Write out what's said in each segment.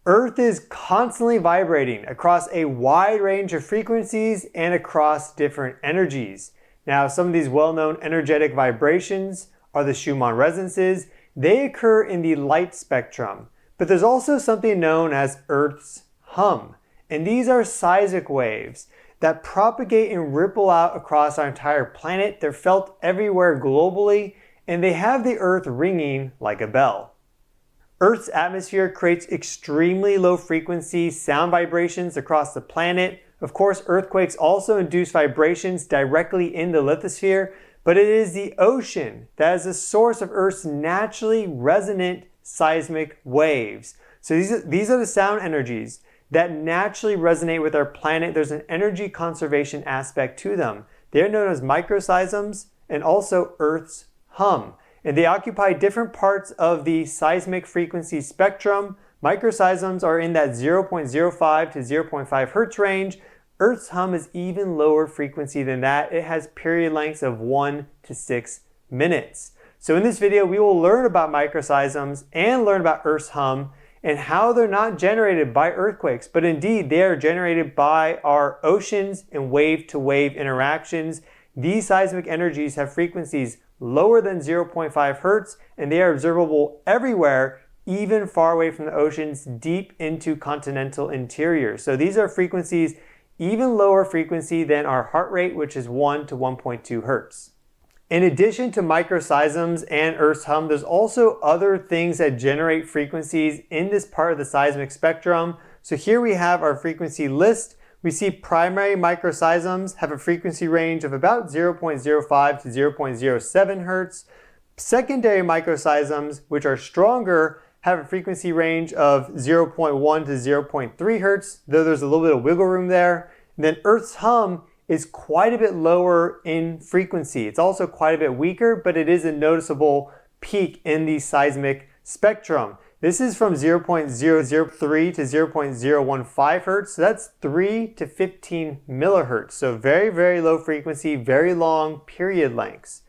Earth is constantly vibrating across a wide range of frequencies and across different energies. Now, some of these well-known energetic vibrations are the Schumann resonances. They occur in the light spectrum, but there's also something known as Earth's hum. And these are seismic waves that propagate and ripple out across our entire planet. They're felt everywhere globally, and they have the Earth ringing like a bell. Earth's atmosphere creates extremely low frequency sound vibrations across the planet. Of course, earthquakes also induce vibrations directly in the lithosphere, but it is the ocean that is the source of Earth's naturally resonant seismic waves. So these are the sound energies that naturally resonate with our planet. There's an energy conservation aspect to them. They're known as microseisms and also Earth's hum. And they occupy different parts of the seismic frequency spectrum. Microseisms are in that 0.05 to 0.5 hertz range. Earth's hum is even lower frequency than that. It has period lengths of 1 to 6 minutes. So in this video, we will learn about microseisms and learn about Earth's hum and how they're not generated by earthquakes, but indeed they are generated by our oceans and wave-to-wave interactions. These seismic energies have frequencies lower than 0.5 hertz, and they are observable everywhere, even far away from the oceans, deep into continental interiors. So these are frequencies even lower frequency than our heart rate, which is 1 to 1.2 hertz. In addition to microseisms and Earth's hum, there's also other things that generate frequencies in this part of the seismic spectrum. So here we have our frequency list. We see primary microseisms have a frequency range of about 0.05 to 0.07 hertz. Secondary microseisms, which are stronger, have a frequency range of 0.1 to 0.3 hertz, though there's a little bit of wiggle room there. And then Earth's hum is quite a bit lower in frequency. It's also quite a bit weaker, but it is a noticeable peak in the seismic spectrum. This is from 0.003 to 0.015 hertz, so that's 3 to 15 millihertz. So very, very low frequency, very long period lengths.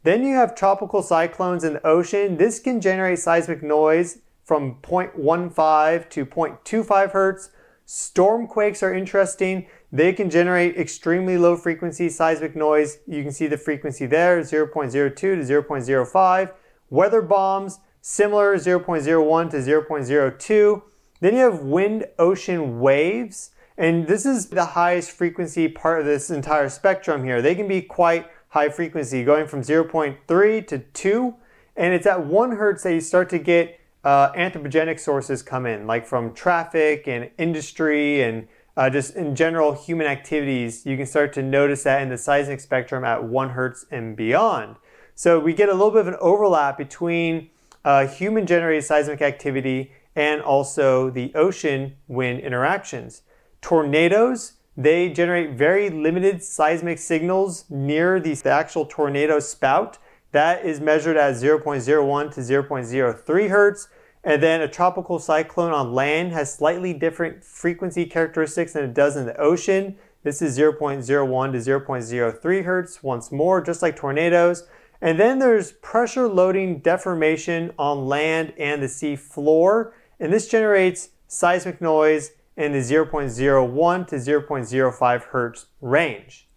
Then you have tropical cyclones in the ocean. This can generate seismic noise from 0.15 to 0.25 hertz. Stormquakes are interesting. They can generate extremely low frequency seismic noise. You can see the frequency there, 0.02 to 0.05. Weather bombs, similar, 0.01 to 0.02. Then you have wind ocean waves, and this is the highest frequency part of this entire spectrum here. They can be quite high frequency, going from 0.3 to 2, and it's at 1 hertz that you start to get anthropogenic sources come in, like from traffic and industry and just in general human activities. You can start to notice that in the seismic spectrum at 1 hertz and beyond. So we get a little bit of an overlap between human-generated seismic activity and also the ocean wind interactions. Tornadoes, they generate very limited seismic signals near the actual tornado spout. That is measured at 0.01 to 0.03 hertz. And then a tropical cyclone on land has slightly different frequency characteristics than it does in the ocean. This is 0.01 to 0.03 hertz, once more, just like tornadoes. And then there's pressure loading deformation on land and the sea floor. And this generates seismic noise in the 0.01 to 0.05 hertz range.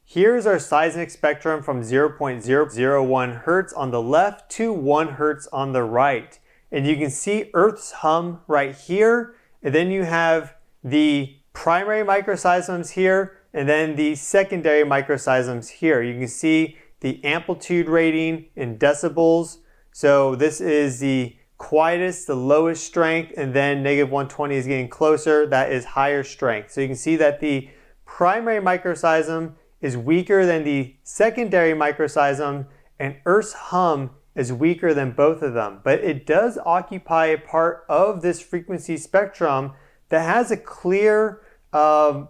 Here's our seismic spectrum from 0.001 hertz on the left to 1 hertz on the right. And you can see Earth's hum right here. And then you have the primary microseisms here, and then the secondary microseisms here. You can see the amplitude rating in decibels. So this is the quietest, the lowest strength, and then negative 120 is getting closer. That is higher strength. So you can see that the primary microseism is weaker than the secondary microseism, and Earth's hum is weaker than both of them. But it does occupy a part of this frequency spectrum that has a clear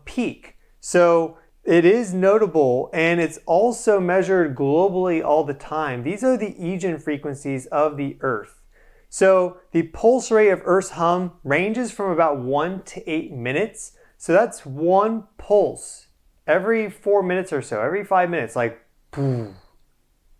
peak. So it is notable, and it's also measured globally all the time. These are the Aegean frequencies of the Earth. So the pulse rate of Earth's hum ranges from about 1 to 8 minutes. So that's one pulse every 4 minutes or so, every 5 minutes, like boom,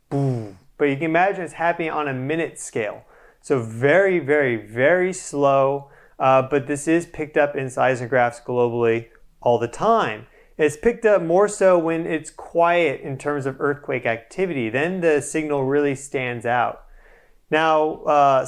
boom. But you can imagine it's happening on a minute scale. So very, very, very slow. but this is picked up in seismographs globally all the time. It's picked up more so when it's quiet in terms of earthquake activity. Then the signal really stands out. Now,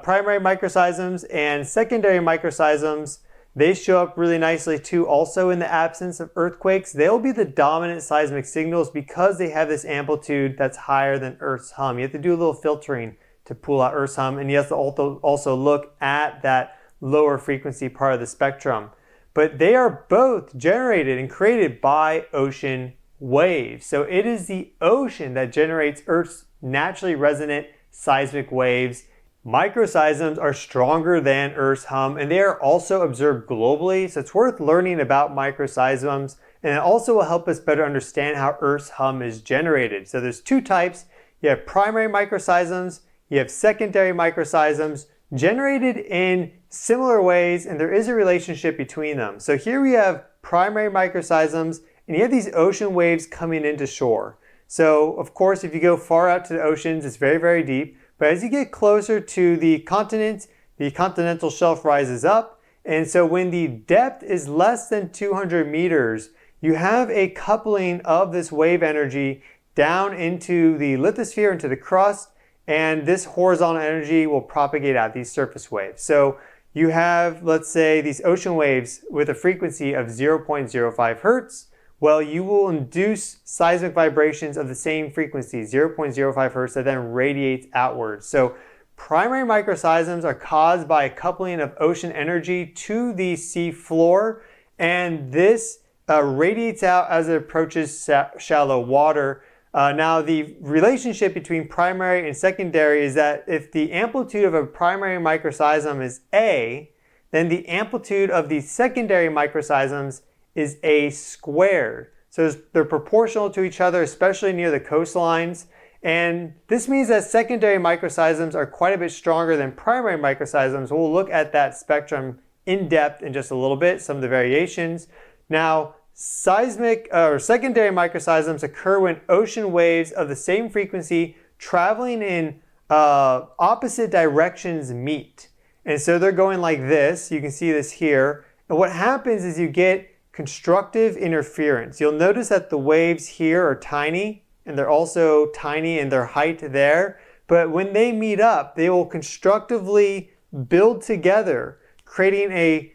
primary microseisms and secondary microseisms, they show up really nicely too. Also in the absence of earthquakes, they'll be the dominant seismic signals because they have this amplitude that's higher than Earth's hum. You have to do a little filtering to pull out Earth's hum, and you have to also look at that lower frequency part of the spectrum. But they are both generated and created by ocean waves. So it is the ocean that generates Earth's naturally resonant seismic waves. Microseisms are stronger than Earth's hum, and they are also observed globally. So it's worth learning about microseisms, and it also will help us better understand how Earth's hum is generated. So there's two types. You have primary microseisms, you have secondary microseisms, generated in similar ways, and there is a relationship between them. So here we have primary microseisms, and you have these ocean waves coming into shore. So of course, if you go far out to the oceans, it's very, very deep. But as you get closer to the continent, the continental shelf rises up. And so when the depth is less than 200 meters, you have a coupling of this wave energy down into the lithosphere, into the crust, and this horizontal energy will propagate out, these surface waves. So you have, let's say, these ocean waves with a frequency of 0.05 hertz. Well, you will induce seismic vibrations of the same frequency, 0.05 hertz, that then radiates outwards. So primary microseisms are caused by a coupling of ocean energy to the sea floor, and this radiates out as it approaches shallow water. Now, the relationship between primary and secondary is that if the amplitude of a primary microseism is A, then the amplitude of the secondary microseisms is A squared. So they're proportional to each other, especially near the coastlines. And this means that secondary microseisms are quite a bit stronger than primary microseisms. We'll look at that spectrum in depth in just a little bit, some of the variations. Now, seismic or secondary microseisms occur when ocean waves of the same frequency traveling in opposite directions meet. And so they're going like this. You can see this here. And what happens is you get constructive interference. You'll notice that the waves here are tiny, and they're also tiny in their height there. But when they meet up, they will constructively build together, creating a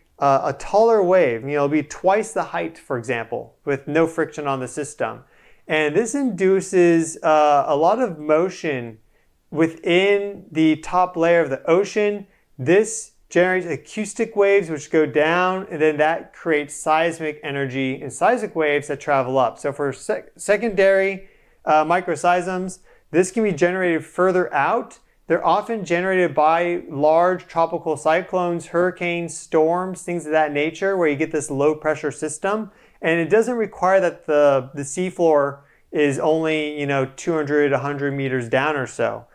taller wave. It'll be twice the height, for example, with no friction on the system. And this induces a lot of motion within the top layer of the ocean. This generates acoustic waves which go down, and then that creates seismic energy and seismic waves that travel up. So for secondary microseisms, this can be generated further out. They're often generated by large tropical cyclones, hurricanes, storms, things of that nature, where you get this low pressure system. And it doesn't require that the seafloor is only 200, 100 meters down or so.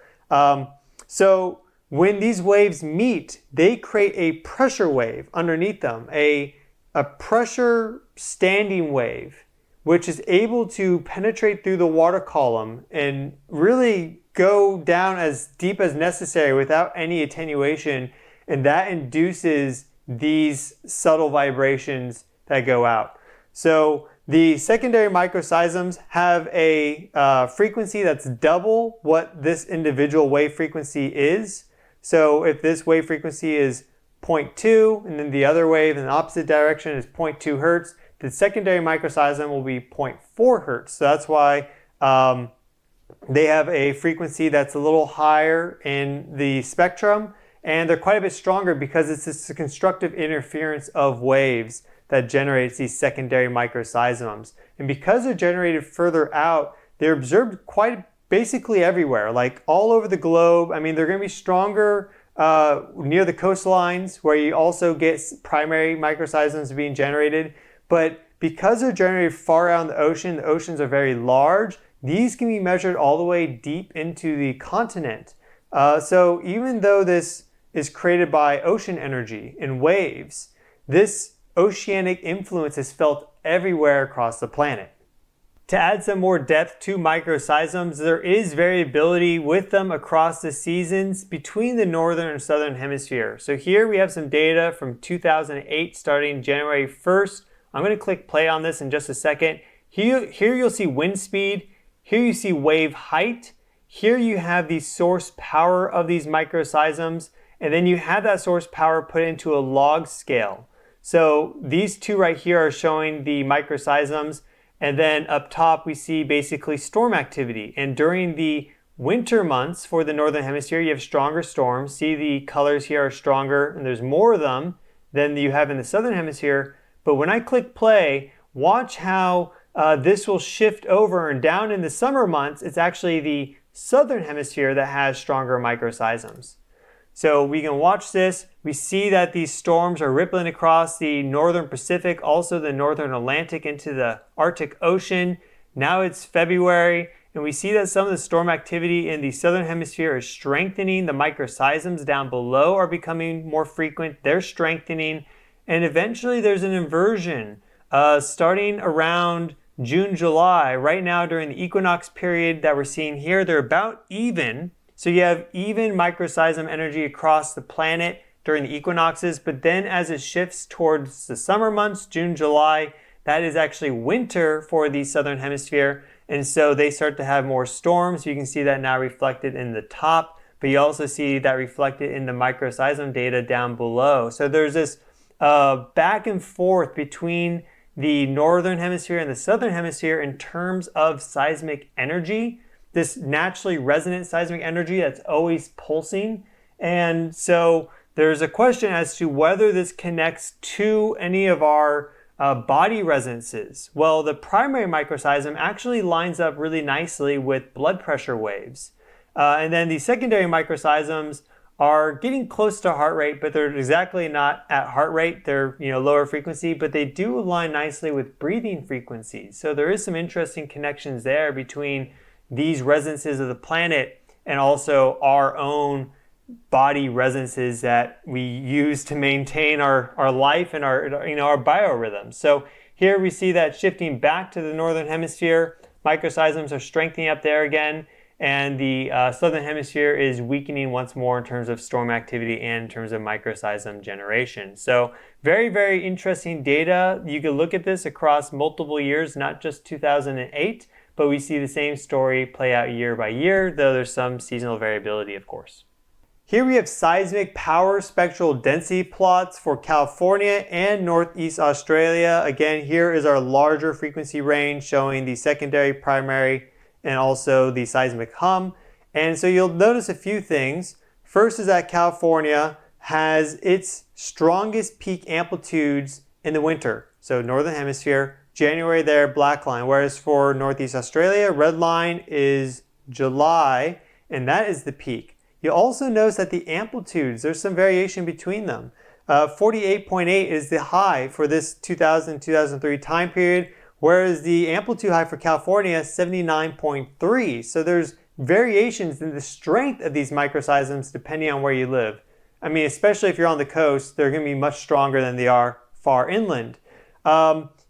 So when these waves meet, they create a pressure wave underneath them, a pressure standing wave, which is able to penetrate through the water column and really go down as deep as necessary without any attenuation. And that induces these subtle vibrations that go out. So the secondary microseisms have a frequency that's double what this individual wave frequency is. So if this wave frequency is 0.2 and then the other wave in the opposite direction is 0.2 hertz, the secondary microseism will be 0.4 hertz. So that's why they have a frequency that's a little higher in the spectrum, and they're quite a bit stronger because it's this constructive interference of waves that generates these secondary microseisms. And because they're generated further out, they're observed quite basically everywhere, like all over the globe. I mean, they're going to be stronger near the coastlines, where you also get primary microseisms being generated. But because they're generated far out in the oceans are very large, these can be measured all the way deep into the continent. So even though this is created by ocean energy and waves, this oceanic influence is felt everywhere across the planet. To add some more depth to microseisms, there is variability with them across the seasons between the northern and southern hemisphere. So here we have some data from 2008 starting January 1st. I'm going to click play on this in just a second. Here you'll see wind speed. Here you see wave height. Here you have the source power of these microseisms. And then you have that source power put into a log scale. So these two right here are showing the microseisms. And then up top, we see basically storm activity. And during the winter months for the northern hemisphere, you have stronger storms. See, the colors here are stronger, and there's more of them than you have in the southern hemisphere. But when I click play, watch how this will shift over, and down in the summer months, it's actually the southern hemisphere that has stronger microseisms. So we can watch this. We see that these storms are rippling across the northern Pacific, also the northern Atlantic into the Arctic Ocean. Now it's February, and we see that some of the storm activity in the southern hemisphere is strengthening. The microseisms down below are becoming more frequent. They're strengthening. And eventually there's an inversion starting around June, July. Right now during the equinox period that we're seeing here, they're about even. So you have even microseism energy across the planet during the equinoxes, but then as it shifts towards the summer months, June, July, that is actually winter for the southern hemisphere. And so they start to have more storms. You can see that now reflected in the top, but you also see that reflected in the microseism data down below. So there's this back and forth between the northern hemisphere and the southern hemisphere in terms of seismic energy. This naturally resonant seismic energy that's always pulsing. And so there's a question as to whether this connects to any of our body resonances. Well, the primary microseism actually lines up really nicely with blood pressure waves. And then the secondary microseisms are getting close to heart rate, but they're exactly not at heart rate. They're lower frequency, but they do align nicely with breathing frequencies. So there is some interesting connections there between these resonances of the planet and also our own body resonances that we use to maintain our life and our biorhythms. So here we see that shifting back to the northern hemisphere, microseisms are strengthening up there again, and the southern hemisphere is weakening once more in terms of storm activity and in terms of microseism generation. So very, very interesting data. You can look at this across multiple years, not just 2008, but we see the same story play out year by year, though there's some seasonal variability, of course. Here we have seismic power spectral density plots for California and Northeast Australia. Again, here is our larger frequency range showing the secondary, primary, and also the seismic hum. And so you'll notice a few things. First is that California has its strongest peak amplitudes in the winter. So northern hemisphere, January there, black line, whereas for Northeast Australia, red line is July, and that is the peak. You'll also notice that the amplitudes, there's some variation between them. 48.8 is the high for this 2000-2003 time period, whereas the amplitude high for California is 79.3. So there's variations in the strength of these microseisms depending on where you live. I mean, especially if you're on the coast, they're going to be much stronger than they are far inland.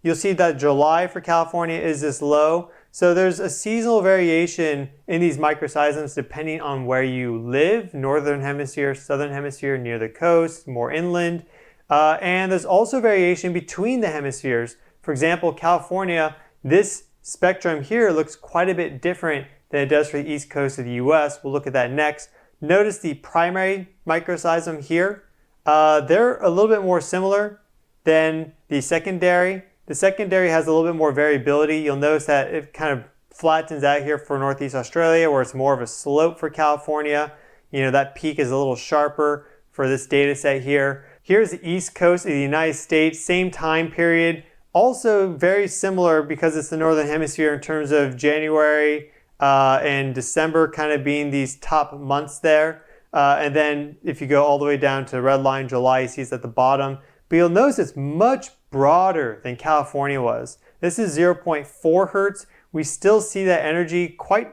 You'll see that July for California is this low. So there's a seasonal variation in these microseisms depending on where you live, northern hemisphere, southern hemisphere, near the coast, more inland. And there's also variation between the hemispheres. For example, California, this spectrum here looks quite a bit different than it does for the east coast of the US. We'll look at that next. Notice the primary microseism here. They're a little bit more similar than the secondary. The secondary has a little bit more variability. You'll notice that it kind of flattens out here for Northeast Australia, where it's more of a slope for California. That peak is a little sharper for this data set here. Here's the east coast of the United States, same time period. Also very similar because it's the northern hemisphere in terms of January and December kind of being these top months there. And then if you go all the way down to the red line, July, you see it's at the bottom. But you'll notice it's much broader than California was. This is 0.4 hertz. We still see that energy quite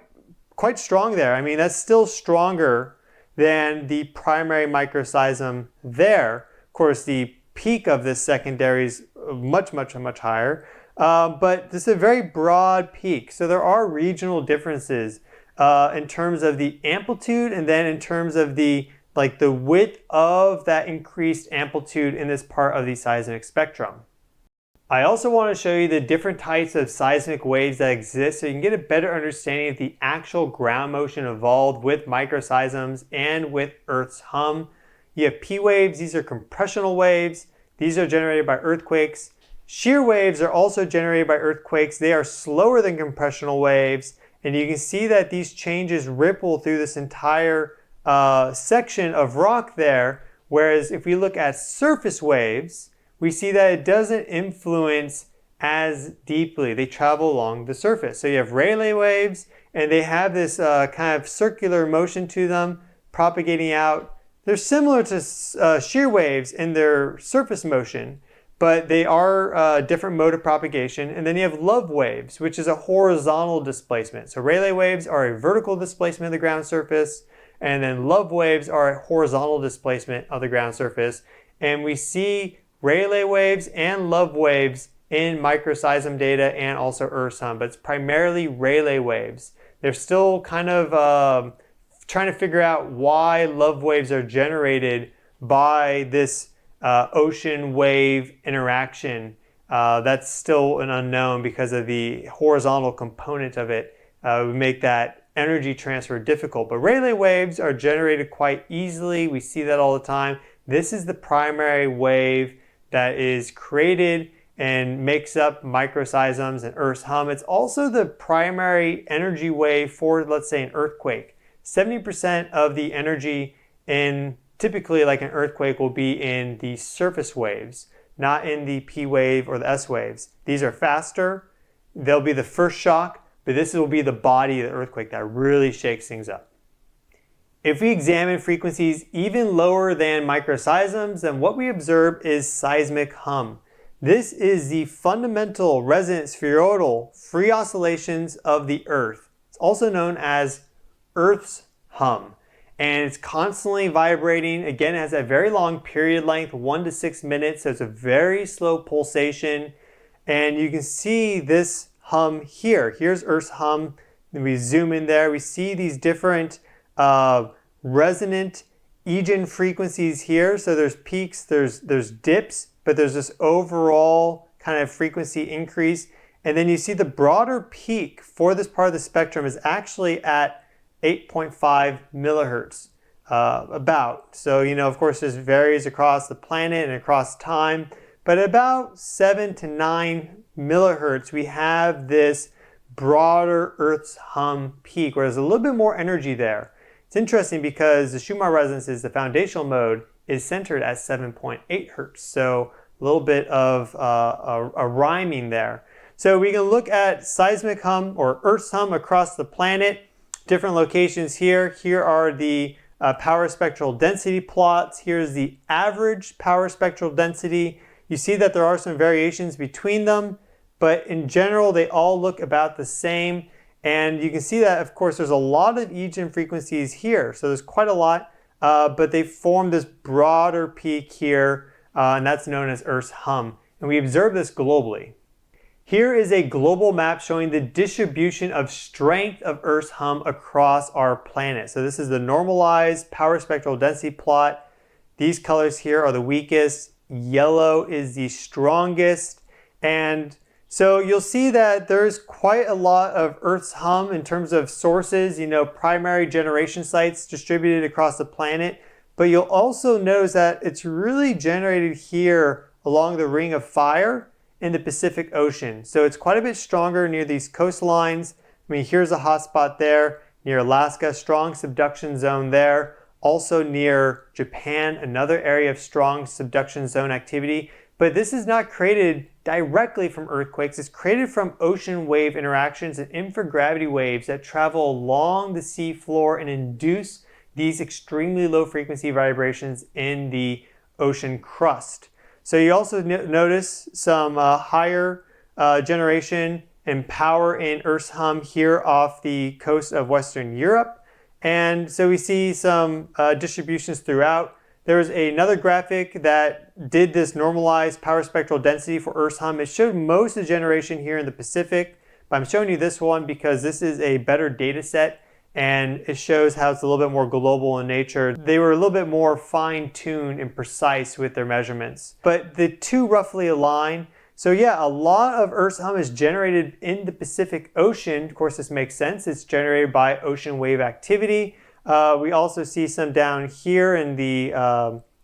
strong there. I mean, that's still stronger than the primary microseism there. Of course, the peak of this secondary is much higher. But this is a very broad peak. So there are regional differences in terms of the amplitude and then in terms of the width of that increased amplitude in this part of the seismic spectrum. I also want to show you the different types of seismic waves that exist so you can get a better understanding of the actual ground motion involved with microseisms and with Earth's hum. You have P waves, these are compressional waves. These are generated by earthquakes. Shear waves are also generated by earthquakes. They are slower than compressional waves, and you can see that these changes ripple through this entire section of rock there, whereas if we look at surface waves, we see that it doesn't influence as deeply. They travel along the surface. So you have Rayleigh waves, and they have this kind of circular motion to them, propagating out. They're similar to shear waves in their surface motion, but they are a different mode of propagation. And then you have love waves, which is a horizontal displacement. So Rayleigh waves are a vertical displacement of the ground surface, and then love waves are a horizontal displacement of the ground surface. And we see Rayleigh waves and love waves in microseism data and also earthshum, but it's primarily Rayleigh waves. They're still kind of trying to figure out why love waves are generated by this ocean wave interaction. That's still an unknown because of the horizontal component of it would make that energy transfer difficult. But Rayleigh waves are generated quite easily. We see that all the time. This is the primary wave that is created and makes up microseisms and Earth's hum. It's also the primary energy wave for, let's say, an earthquake. 70% of the energy in typically like an earthquake will be in the surface waves, not in the P wave or the S waves. These are faster. They'll be the first shock, but this will be the body of the earthquake that really shakes things up. If we examine frequencies even lower than microseisms, then what we observe is seismic hum. This is the fundamental resonant spheroidal free oscillations of the Earth. It's also known as Earth's hum, and it's constantly vibrating. Again, it has a very long period length, 1 to 6 minutes, so it's a very slow pulsation. And you can see this hum here. Here's Earth's hum. Then we zoom in there. We see these different resonant Egan frequencies here. So there's peaks, there's dips, but there's this overall kind of frequency increase. And then you see the broader peak for this part of the spectrum is actually at 8.5 millihertz, about. So, of course, this varies across the planet and across time, but at about 7 to 9 millihertz, we have this broader Earth's hum peak, where there's a little bit more energy there. It's interesting because the Schumann resonances, the foundational mode, is centered at 7.8 hertz. So a little bit of a rhyming there. So we can look at seismic hum or Earth's hum across the planet. Different locations here. Here are the power spectral density plots. Here's the average power spectral density. You see that there are some variations between them, but in general, they all look about the same. And you can see that, of course, there's a lot of Egan frequencies here. So there's quite a lot, but they form this broader peak here, and that's known as Earth's hum. And we observe this globally. Here is a global map showing the distribution of strength of Earth's hum across our planet. So this is the normalized power spectral density plot. These colors here are the weakest. Yellow is the strongest. And so you'll see that there's quite a lot of Earth's hum in terms of sources, primary generation sites distributed across the planet. But you'll also notice that it's really generated here along the Ring of Fire in the Pacific Ocean. So it's quite a bit stronger near these coastlines. Here's a hot spot there near Alaska, strong subduction zone there. Also near Japan, another area of strong subduction zone activity. But this is not created directly from earthquakes. It's created from ocean wave interactions and infragravity waves that travel along the sea floor and induce these extremely low frequency vibrations in the ocean crust. So you also notice some higher generation and power in Earth's hum here off the coast of Western Europe. And so we see some distributions throughout. There was another graphic that did this normalized power spectral density for earthshum. It showed most of the generation here in the Pacific, but I'm showing you this one because this is a better data set and it shows how it's a little bit more global in nature. They were a little bit more fine-tuned and precise with their measurements, but the two roughly align. So yeah, a lot of earthshum is generated in the Pacific Ocean. Of course, this makes sense. It's generated by ocean wave activity. We also see some down here in the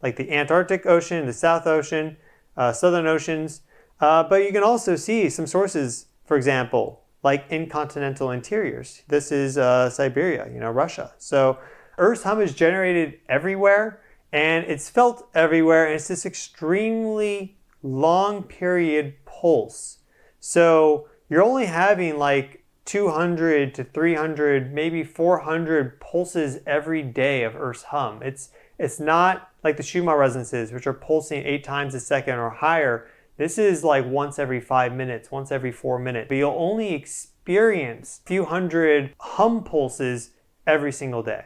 like the Antarctic Ocean, the South Ocean, Southern Oceans. But you can also see some sources, for example, like in continental interiors. This is Siberia, Russia. So earthshum is generated everywhere and it's felt everywhere, and it's this extremely long period pulse. So you're only having like 200 to 300, maybe 400 pulses every day of earthshum. It's not like the Schumann resonances, which are pulsing 8 times a second or higher. This is like once every 5 minutes, once every 4 minutes. But you'll only experience a few hundred hum pulses every single day.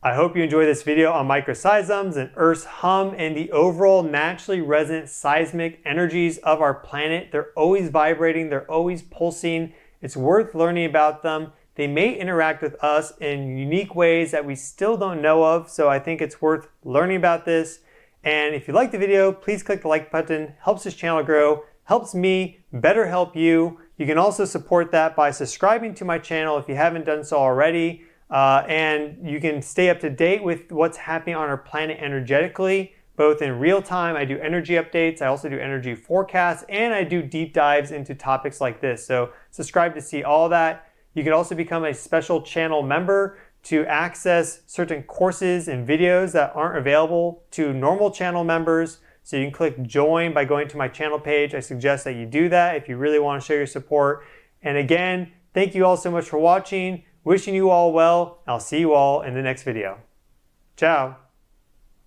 I hope you enjoyed this video on microseisms and earthshum and the overall naturally resonant seismic energies of our planet. They're always vibrating, they're always pulsing. It's worth learning about them. They may interact with us in unique ways that we still don't know of, so I think it's worth learning about this. And if you like the video, please click the like button. Helps this channel grow, helps me better help you. You can also support that by subscribing to my channel if you haven't done so already. And you can stay up to date with what's happening on our planet energetically, both in real time. I do energy updates, I also do energy forecasts, and I do deep dives into topics like this. So subscribe to see all that. You can also become a special channel member to access certain courses and videos that aren't available to normal channel members. So you can click join by going to my channel page. I suggest that you do that if you really want to show your support. And again, thank you all so much for watching. Wishing you all well. I'll see you all in the next video. Ciao.